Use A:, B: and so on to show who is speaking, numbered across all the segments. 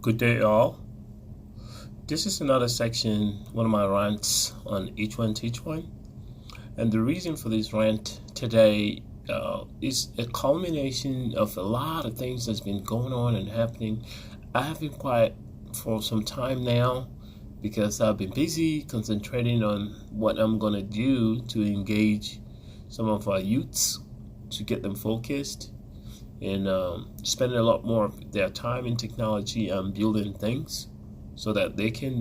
A: Good day, all. This is another section, one of my rants on each one teach one. And the reason for this rant today is a culmination of a lot of things that's been going on and happening. I have been quiet for some time now because I've been busy concentrating on what I'm going to do to engage some of our youths to get them focused and spending a lot more of their time in technology and building things so that they can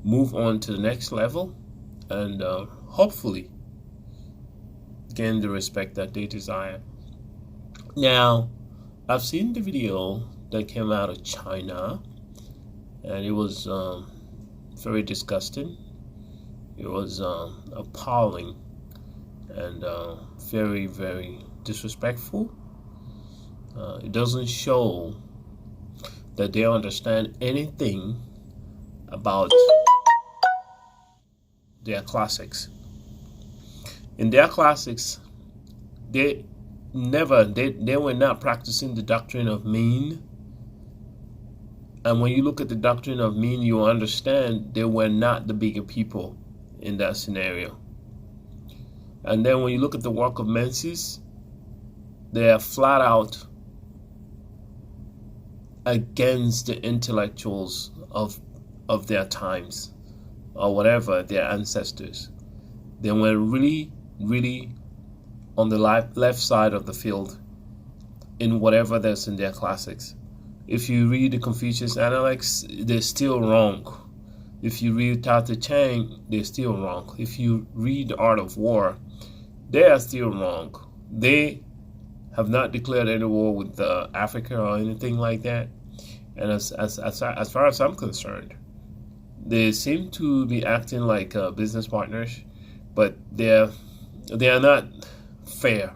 A: move on to the next level and hopefully gain the respect that they desire. Now, I've seen the video that came out of China, and it was very disgusting. It was appalling and very, very disrespectful. It doesn't show that they understand anything about their classics. In their classics, they were not practicing the doctrine of mean. And when you look at the doctrine of mean, you understand they were not the bigger people in that scenario. And then when you look at the work of mentees, they are flat out against the intellectuals of their times or whatever, their ancestors. They were really on the left side of the field in whatever that's in their classics. If you read the Confucius Analects, they're still wrong. If you read Tao Te Ching, they're still wrong. If you read The Art of War, they are still wrong. They have not declared any war with Africa or anything like that. And as far as I'm concerned, they seem to be acting like business partners, but they are not fair.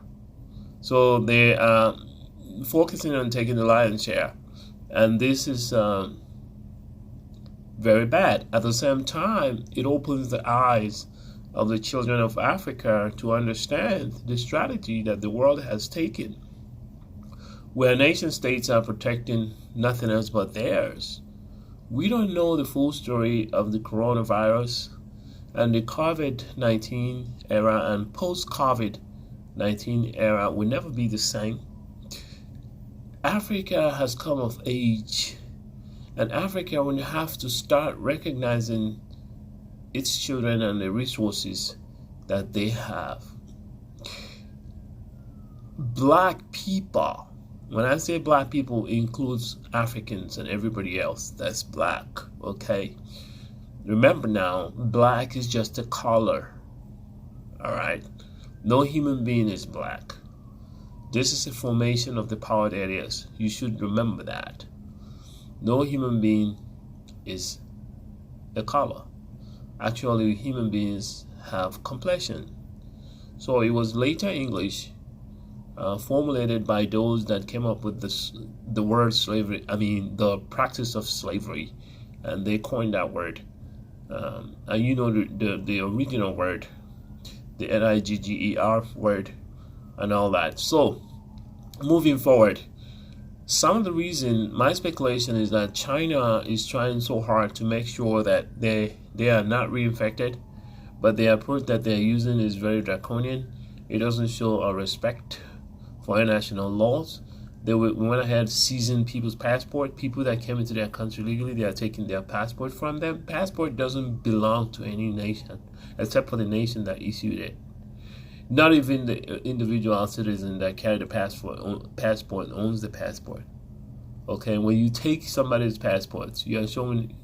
A: So they are focusing on taking the lion's share, and this is very bad. At the same time, it opens the eyes of the children of Africa to understand the strategy that the world has taken, where nation states are protecting nothing else but theirs. We don't know the full story of the coronavirus and the COVID-19 era, and post-COVID-19 era will never be the same. Africa has come of age, and Africa will have to start recognizing its children and the resources that they have. Black people, when I say black people, it includes Africans and everybody else that's black, okay? Remember now, black is just a color, all right? No human being is black. This is a formation of the powered areas. You should remember that. No human being is a color. Actually, human beings have complexion. So it was later English formulated by those that came up with the word slavery, the practice of slavery, and they coined that word. And you know the original word, the Nigger word, and all that. So, moving forward, some of the reason, my speculation is that China is trying so hard to make sure that they are not reinfected, but the approach that they're using is very draconian. It doesn't show a respect for international laws. They went ahead seizing people's passport. People that came into their country legally, they are taking their passport from them. Passport doesn't belong to any nation except for the nation that issued it. Not even the individual citizen that carried the passport owns the passport. Okay, when you take somebody's passports, you are showing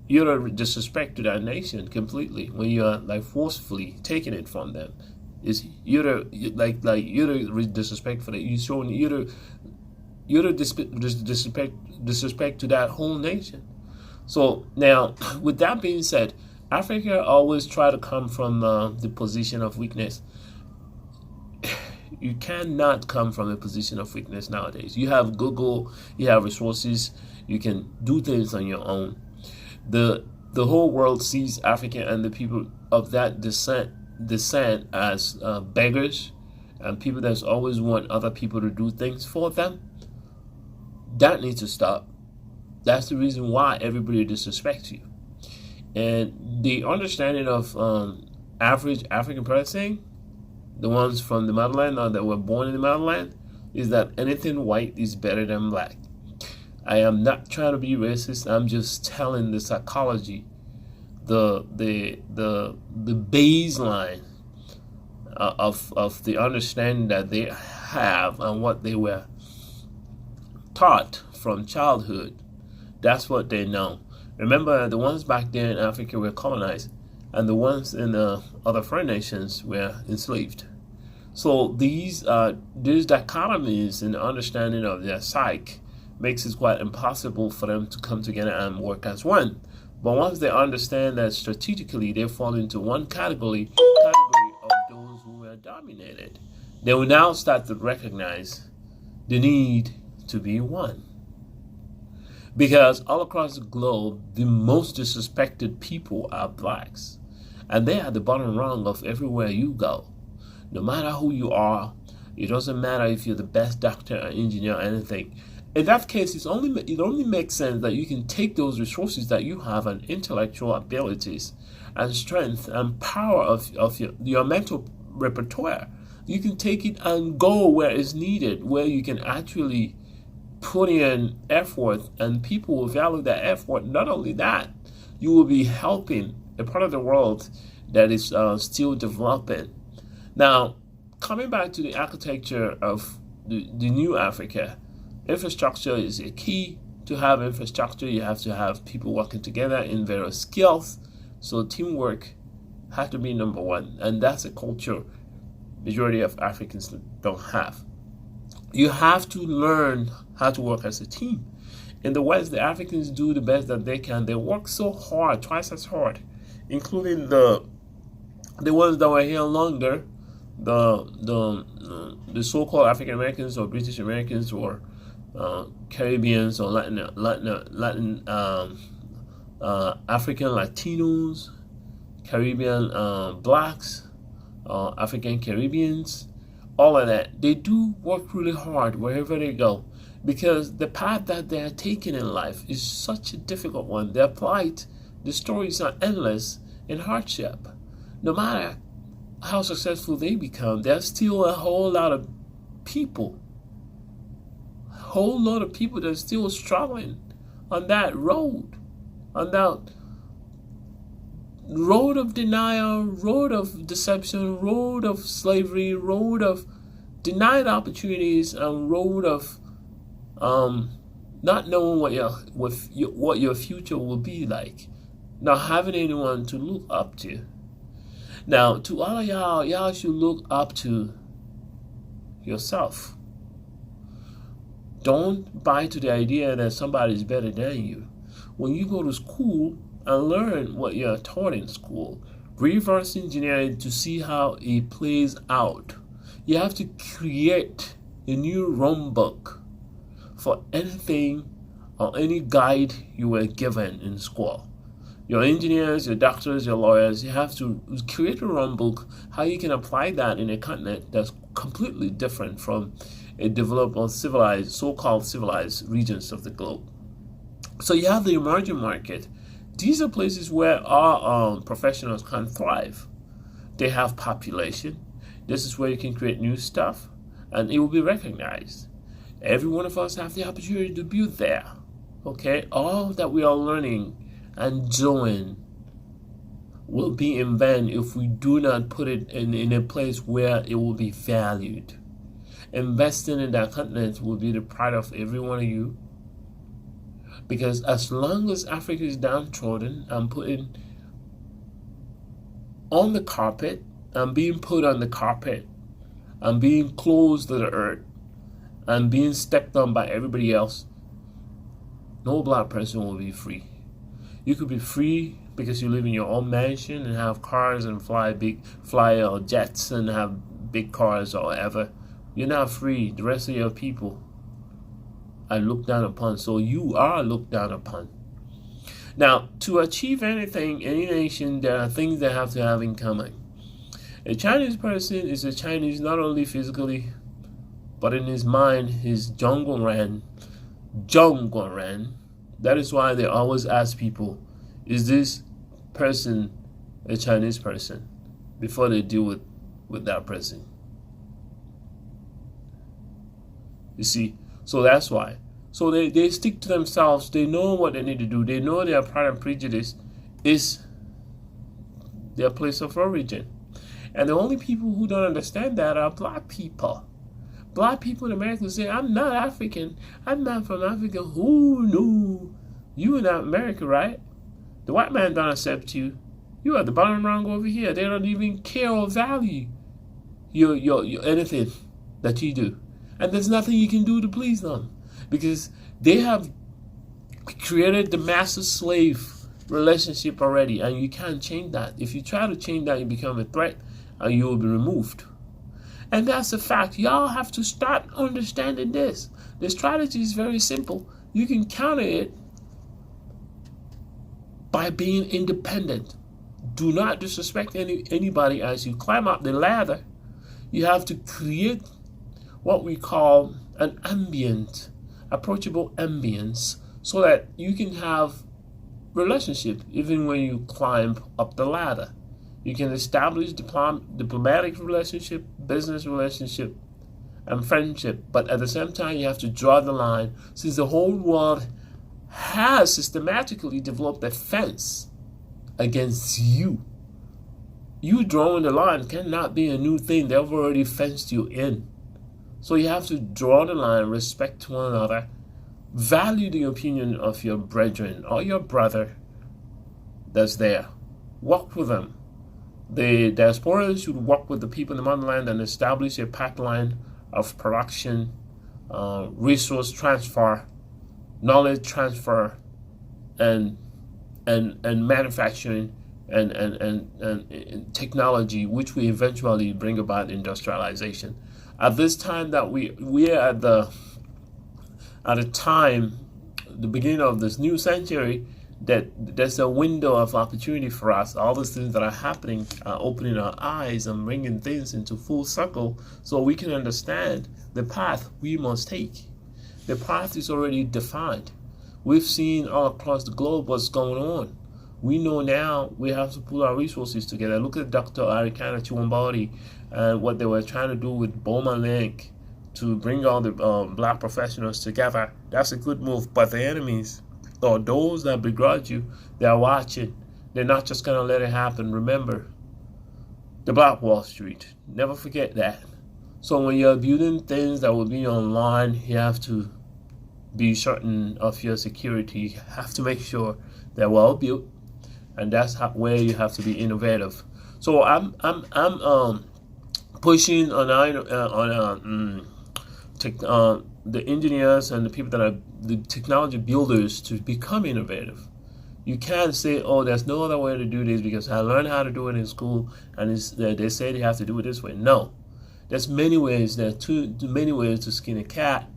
A: you're a disrespect to that nation completely. When you are like forcefully taking it from them, you're disrespect for that. You're showing you're disrespect to that whole nation. So now, with that being said, Africa always try to come from the position of weakness. You cannot come from a position of weakness nowadays. You have Google, you have resources, you can do things on your own. The whole world sees Africa and the people of that descent as beggars and people that always want other people to do things for them. That needs to stop. That's the reason why everybody disrespects you. And the understanding of average African person, the ones from the motherland or that were born in the motherland, is that anything white is better than black. I am not trying to be racist. I'm just telling the psychology, the baseline of the understanding that they have and what they were taught from childhood. That's what they know. Remember, the ones back there in Africa were colonized, and the ones in the other foreign nations were enslaved. So these dichotomies in the understanding of their psyche makes it quite impossible for them to come together and work as one. But once they understand that strategically they fall into one category of those who were dominated, they will now start to recognize the need to be one. Because all across the globe, the most disrespected people are blacks. And they are the bottom rung of everywhere you go. No matter who you are, it doesn't matter if you're the best doctor or engineer or anything. In that case, it only makes sense that you can take those resources that you have and intellectual abilities and strength and power of your mental repertoire. You can take it and go where it's needed, where you can actually put in effort and people will value that effort. Not only that, you will be helping a part of the world that is still developing. Now, coming back to the architecture of the new Africa, infrastructure is a key. To have infrastructure, you have to have people working together in various skills. So teamwork has to be number one, and that's a culture majority of Africans don't have. You have to learn how to work as a team. In the West, the Africans do the best that they can. They work so hard, twice as hard, including the ones that were here longer, the so-called African Americans or British Americans or Caribbeans or Latin African Latinos, Caribbean blacks, African Caribbeans, all of that. They do work really hard wherever they go because the path that they are taking in life is such a difficult one. Their plight, the stories are endless in hardship. No matter how successful they become, there's still a whole lot of people that are still struggling on that road of denial, road of deception, road of slavery, road of denied opportunities, and road of not knowing what your future will be like, not having anyone to look up to. Now, to all of y'all should look up to yourself. Don't buy to the idea that somebody is better than you. When you go to school and learn what you're taught in school, reverse engineer it to see how it plays out. You have to create a new rule book for anything or any guide you were given in school. Your engineers, your doctors, your lawyers, you have to create a rule book how you can apply that in a continent that's completely different from a developed or civilized, so-called civilized regions of the globe. So you have the emerging market. These are places where our professionals can thrive. They have population. This is where you can create new stuff, and it will be recognized. Every one of us have the opportunity to build there. Okay, all that we are learning and doing will be in vain if we do not put it in a place where it will be valued. Investing in that continent will be the pride of every one of you. Because as long as Africa is downtrodden and putting on the carpet and being put on the carpet and being close to the earth and being stepped on by everybody else, no black person will be free. You could be free because you live in your own mansion and have cars and fly jets and have big cars or whatever. You're not free. The rest of your people are looked down upon. So you are looked down upon. Now, to achieve anything, any nation, there are things they have to have in common. A Chinese person is a Chinese not only physically, but in his mind, his jungle ran Zhongguoren. That is why they always ask people, is this person a Chinese person, before they deal with that person. You see? So that's why. So they stick to themselves. They know what they need to do. They know their pride and prejudice is their place of origin. And the only people who don't understand that are black people. Black people in America say, I'm not African. I'm not from Africa. Who knew? You in America, right? The white man don't accept you. You are the bottom rung over here. They don't even care or value your anything that you do. And there's nothing you can do to please them, because they have created the master slave relationship already, and you can't change that. If you try to change that, you become a threat and you will be removed. And that's a fact. Y'all have to start understanding this. The strategy is very simple. You can counter it by being independent. Do not disrespect anybody as you climb up the ladder. You have to create what we call an ambient, approachable ambience, so that you can have relationship even when you climb up the ladder. You can establish diplomatic relationship, business relationship, and friendship, but at the same time you have to draw the line, since the whole world has systematically developed a fence against you. You drawing the line cannot be a new thing. They've already fenced you in. So you have to draw the line, respect one another, value the opinion of your brethren or your brother that's there. Work with them. The diasporas should work with the people in the motherland and establish a pipeline of production, resource transfer, knowledge transfer, and manufacturing and technology, which will eventually bring about industrialization. At this time that we are at the time, the beginning of this new century, that there's a window of opportunity for us. All these things that are happening are opening our eyes and bringing things into full circle, so we can understand the path we must take. The path is already defined. We've seen all across the globe what's going on. We know now we have to pull our resources together. Look at Dr. Arikana Chiwambari and what they were trying to do with Bowman Link to bring all the black professionals together. That's a good move. But the enemies, or those that begrudge you, they are watching. They're not just going to let it happen. Remember, the Black Wall Street. Never forget that. So when you're building things that will be online, you have to be certain of your security. You have to make sure they're well built, and that's where you have to be innovative. So I'm pushing on the engineers and the people that are the technology builders to become innovative. You can't say, oh, there's no other way to do this because I learned how to do it in school and they say they have to do it this way. No, there's many ways. There are many ways to skin a cat,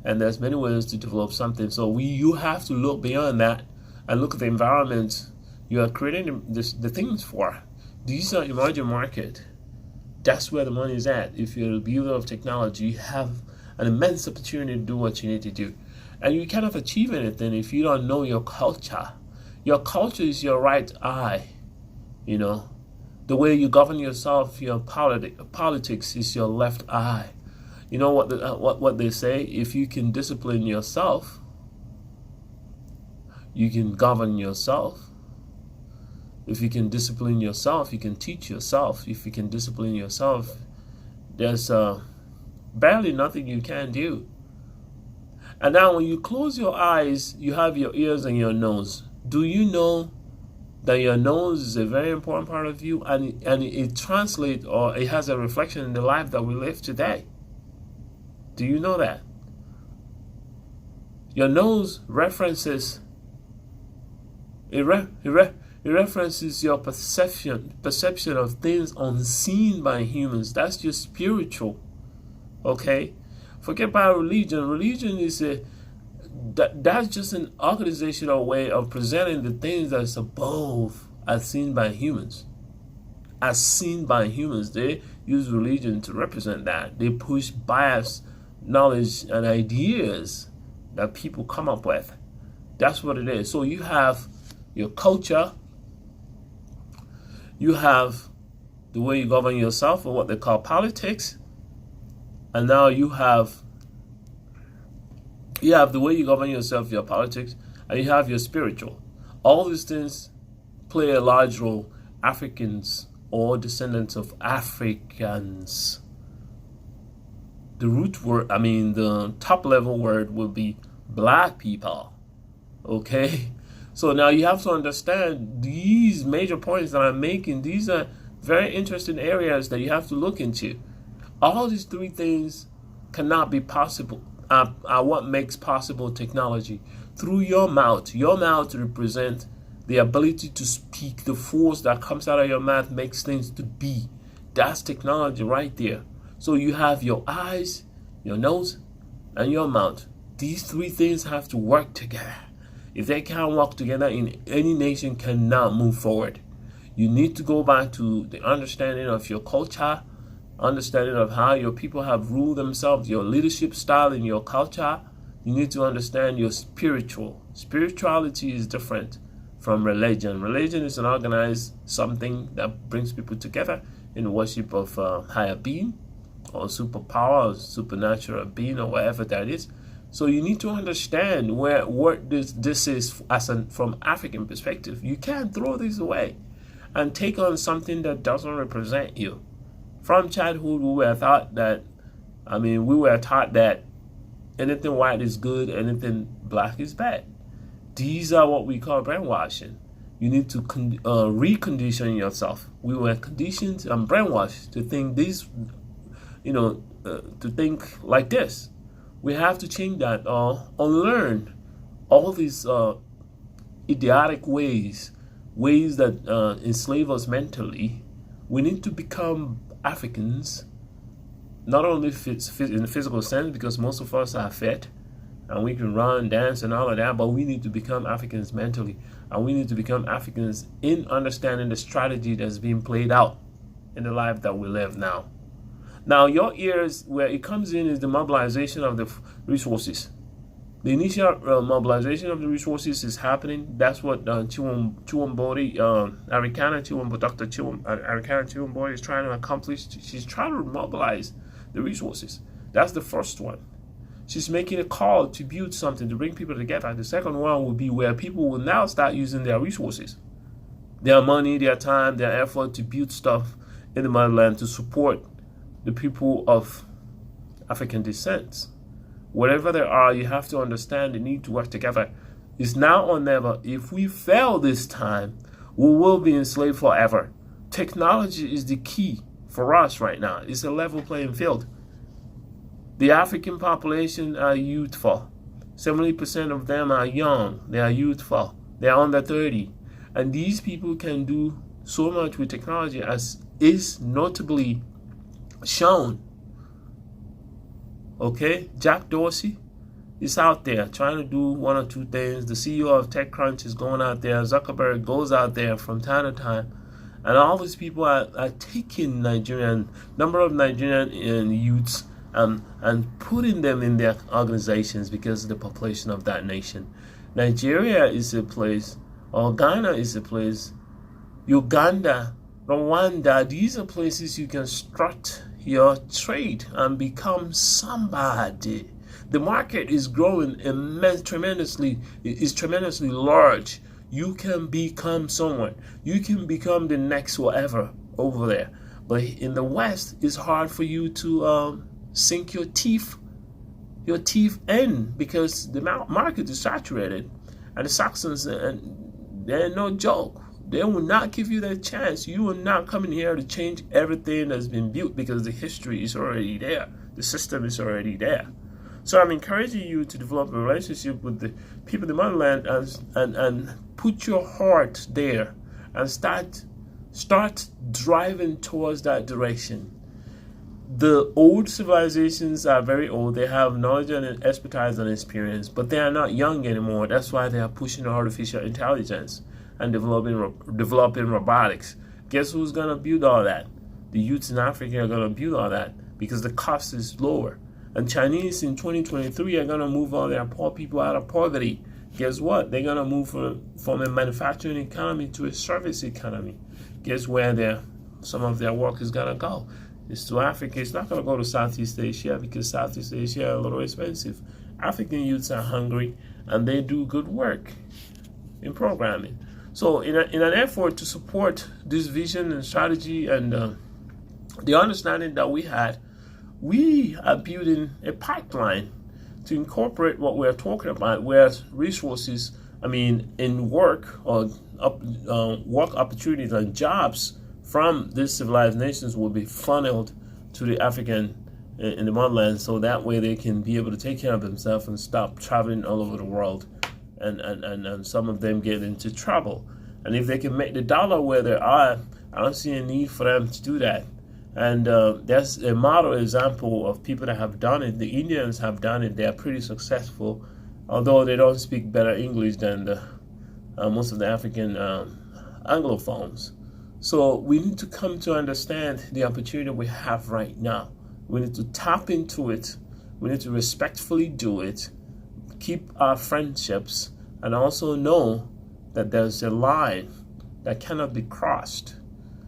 A: and there's many ways to develop something. So you have to look beyond that and look at the environment you are creating the things for. These are emerging market. That's where the money is at. If you're a builder of technology, you have an immense opportunity to do what you need to do. And you cannot achieve anything if you don't know your culture. Your culture is your right eye. You know, the way you govern yourself, your politics is your left eye. You know what they say? If you can discipline yourself, you can govern yourself. If you can discipline yourself, you can teach yourself. If you can discipline yourself, there's barely nothing you can do. And now when you close your eyes, you have your ears and your nose. Do you know that your nose is a very important part of you, and it translates, or it has a reflection in the life that we live today? Do you know that? Your nose references it references your perception of things unseen by humans. That's just spiritual. Okay? Forget about religion. Religion is that's just an organizational way of presenting the things that's above as seen by humans. As seen by humans. They use religion to represent that. They push bias, knowledge, and ideas that people come up with. That's what it is. So you have your culture, you have the way you govern yourself, or what they call politics, and now you have the way you govern yourself, your politics, and you have your spiritual. All these things play a large role. Africans or descendants of Africans. The root word, the top level word would be black people. Okay? So now you have to understand these major points that I'm making. These are very interesting areas that you have to look into. All these three things cannot be possible. Are what makes possible technology. Through your mouth. Your mouth represents the ability to speak. The force that comes out of your mouth makes things to be. That's technology right there. So you have your eyes, your nose, and your mouth. These three things have to work together. If they can't work together, any nation cannot move forward. You need to go back to the understanding of your culture, understanding of how your people have ruled themselves, your leadership style in your culture. You need to understand your spiritual. Spirituality is different from religion. Religion is an organized something that brings people together in worship of higher being or superpower or supernatural being or whatever that is. So you need to understand what this is from African perspective. You can't throw this away and take on something that doesn't represent you. From childhood, we were taught that anything white is good, anything black is bad. These are what we call brainwashing. You need to recondition yourself. We were conditioned and brainwashed to think this, to think like this. We have to change that or unlearn all these idiotic ways that enslave us mentally. We need to become Africans, not only in the physical sense, because most of us are fit and we can run, dance, and all of that, but we need to become Africans mentally, and we need to become Africans in understanding the strategy that's being played out in the life that we live now. Now, your ears, where it comes in, is the mobilization of the resources. The initial mobilization of the resources is happening. That's what Dr. Chiwumbori is trying to accomplish. She's trying to mobilize the resources. That's the first one. She's making a call to build something, to bring people together. The second one will be where people will now start using their resources, their money, their time, their effort to build stuff in the motherland to support the people of African descent. Wherever they are, you have to understand the need to work together. It's now or never. If we fail this time, we will be enslaved forever. Technology is the key for us right now. It's a level playing field. The African population are youthful. 70% of them are young. They are youthful. They are under 30. And these people can do so much with technology, as is notably shown. Okay, Jack Dorsey is out there trying to do one or two things. The CEO of TechCrunch is going out there. Zuckerberg goes out there from time to time. And all these people are taking number of Nigerian youths and putting them in their organizations because of the population of that nation. Nigeria is a place, or Ghana is a place, Uganda, Rwanda, these are places you can start your trade and become somebody. The market is growing tremendously large. You can become someone. You can become the next whatever over there. But in the West, it's hard for you to sink your teeth in, because the market is saturated. And the Saxons, they're no joke. They will not give you that chance. You are not coming here to change everything that's been built, because the history is already there. The system is already there. So I'm encouraging you to develop a relationship with the people in the motherland and put your heart there and start driving towards that direction. The old civilizations are very old. They have knowledge and expertise and experience, but they are not young anymore. That's why they are pushing artificial intelligence and developing robotics. Guess who's going to build all that? The youths in Africa are going to build all that, because the cost is lower And Chinese in 2023 are going to move all their poor people out of poverty. Guess what? They're going to move from a manufacturing economy to a service economy. Guess where some of their work is going to go? It's to Africa. It's not going to go to Southeast Asia because Southeast Asia is a little expensive. African youths are hungry and they do good work in programming. So in an effort to support this vision and strategy and the understanding that we are building a pipeline to incorporate what we're talking about, where resources, in work or work opportunities and jobs from these civilized nations will be funneled to the African in the motherland, so that way they can be able to take care of themselves and stop traveling all over the world, and some of them get into trouble. And if they can make the dollar where they are, I don't see a need for them to do that. And that's a model example of people that have done it. The Indians have done it. They are pretty successful, although they don't speak better English than most of the African Anglophones. So we need to come to understand the opportunity we have right now. We need to tap into it. We need to respectfully do it, keep our friendships, and also know that there's a line that cannot be crossed.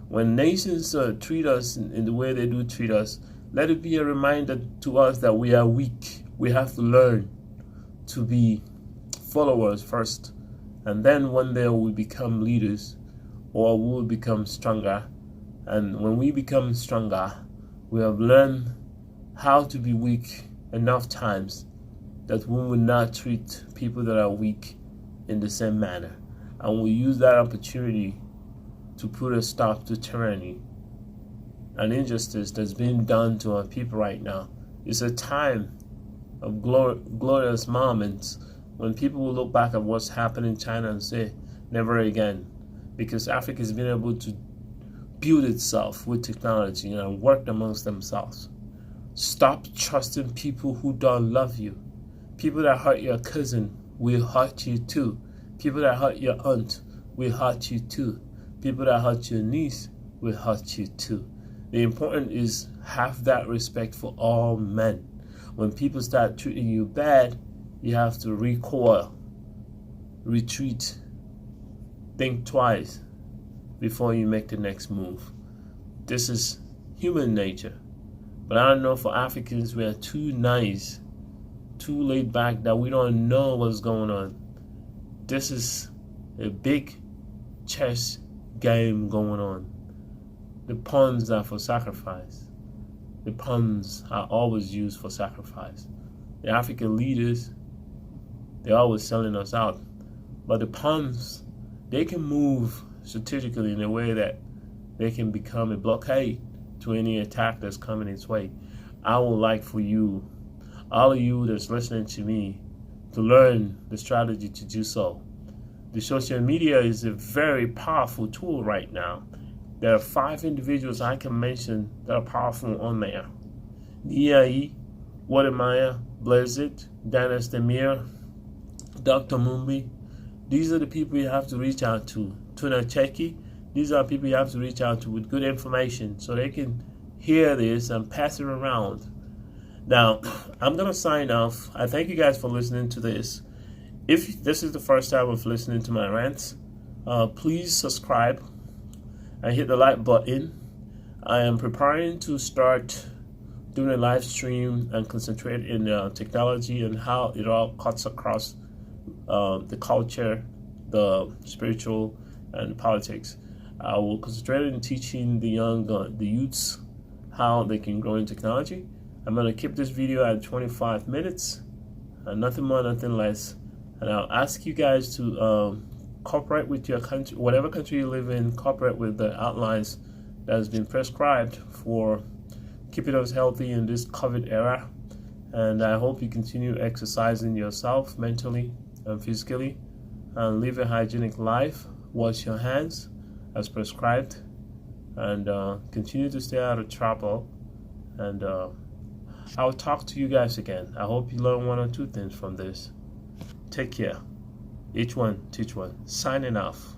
A: When nations treat us in the way they do treat us, let it be a reminder to us that we are weak. We have to learn to be followers first, and then one day we become leaders, or we will become stronger. And when we become stronger, we have learned how to be weak enough times that we will not treat people that are weak in the same manner. And we use that opportunity to put a stop to tyranny and injustice that's being done to our people right now. It's a time of glorious moments when people will look back at what's happened in China and say, never again. Because Africa has been able to build itself with technology and work amongst themselves. Stop trusting people who don't love you. People that hurt your cousin will hurt you too. People that hurt your aunt will hurt you too. People that hurt your niece will hurt you too. The important is have that respect for all men. When people start treating you bad, you have to recoil, retreat, think twice before you make the next move. This is human nature. But I don't know, for Africans, we are too nice, too laid back that we don't know what's going on. This is a big chess game going on. The pawns are for sacrifice. The pawns are always used for sacrifice. The African leaders, they're always selling us out. But the pawns, they can move strategically in a way that they can become a blockade to any attack that's coming its way. I would like for you, all of you that's listening to me, to learn the strategy to do so. The social media is a very powerful tool right now. There are 5 individuals I can mention that are powerful on there. Niai, Wadamaya, Blazit, Danis Demir, Dr. Mumbi. These are the people you have to reach out to. Tuna Cheki. These are people you have to reach out to with good information so they can hear this and pass it around. Now, I'm going to sign off. I thank you guys for listening to this. If this is the first time of listening to my rants, please subscribe and hit the like button. I am preparing to start doing a live stream and concentrate in technology and how it all cuts across the culture, the spiritual, and politics. I will concentrate in teaching the youths how they can grow in technology. I'm going to keep this video at 25 minutes, and nothing more, nothing less. And I'll ask you guys to cooperate with your country, whatever country you live in, cooperate with the outlines that has been prescribed for keeping us healthy in this COVID era. And I hope you continue exercising yourself mentally and physically, and live a hygienic life. Wash your hands as prescribed, and continue to stay out of trouble. And I'll talk to you guys again. I hope you learn 1 or 2 things from this. Take care. Each one, teach one. Signing off.